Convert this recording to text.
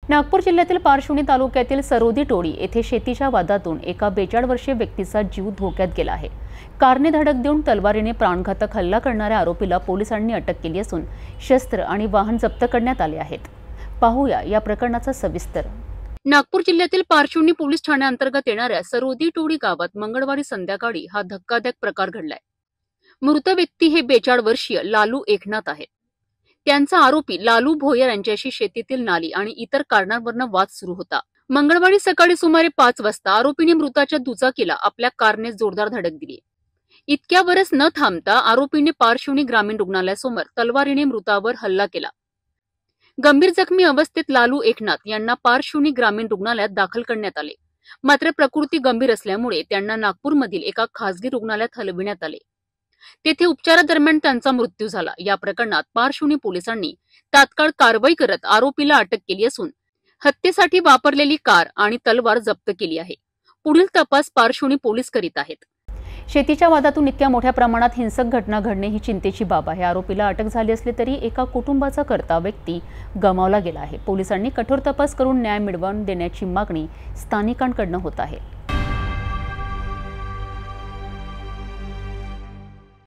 नागपूर जिल्ह्यातील पारशिवनी तालुक्यातील सरोदी टोळी येथे शेतीच्या वादातून एका 42 वर्षीय व्यक्तीचा जीव धोक्यात गेला आहे। कारने धडक देऊन तलवारीने प्राणघातक हल्ला करणाऱ्या आरोपीला पोलिसांनी अटक केली असून शस्त्र आणि वाहन जप्त करण्यात आले आहेत। पाहूया या प्रकरणाचा सविस्तर। नागपूर जिल्ह्यातील पारशिवनी पोलीस ठाण्याअंतर्गत येणाऱ्या सरोदी टोळी गावात मंगळवारी संध्याकाळी हा धक्कादायक प्रकार घडलाय। मृत व्यक्ती हे 42 वर्षीय लालू एकनाथ आहेत। त्यांचा आरोपी लालू भोयर यांच्याशी शेतीतील नाली आणि इतर कारणांवरून वाद सुरू होता। मंगळवारी सकाळी सुमारे 5 वाजता आरोपीने मृताच्या दुचाकीला आपल्या कारने जोरदार धडक दिली। इतक्यावरच न थांबता आरोपीने पारशिवनी ग्रामीण रुग्णालयासमोर तलवारीने मृतावर हल्ला केला। गंभीर जखमी अवस्थेत लालू एकनाथ यांना पारशिवनी ग्रामीण रुग्णालयात दाखल करण्यात आले। मात्र प्रकृती गंभीर असल्यामुळे त्यांना नागपूरमधील एका खासगी रुग्णालयात हलविण्यात आले। तेथे उपचारादरम्यान त्यांचा मृत्यू झाला। या प्रकरणात पारशिवनी पोलिसांनी तात्काळ कारवाई करत आरोपीला अटक केली असून हत्येसाठी वापरलेली कार आणि तलवार जप्त केली आहे। पुढील तपास पारशिवनी पोलीस करीत आहेत। शेतीच्या वादातून इतक्या मोठ्या प्रमाणात हिंसक घटना घडणे ही चिंतेची बाब आहे। आरोपीला अटक झाली असली तरी एका कुटुंबाचा कर्ता व्यक्ती गमावला गेला आहे। पोलिसांनी कठोर तपास करून न्याय मिळवून देण्याची मागणी स्थानिकांकडून होत आहे।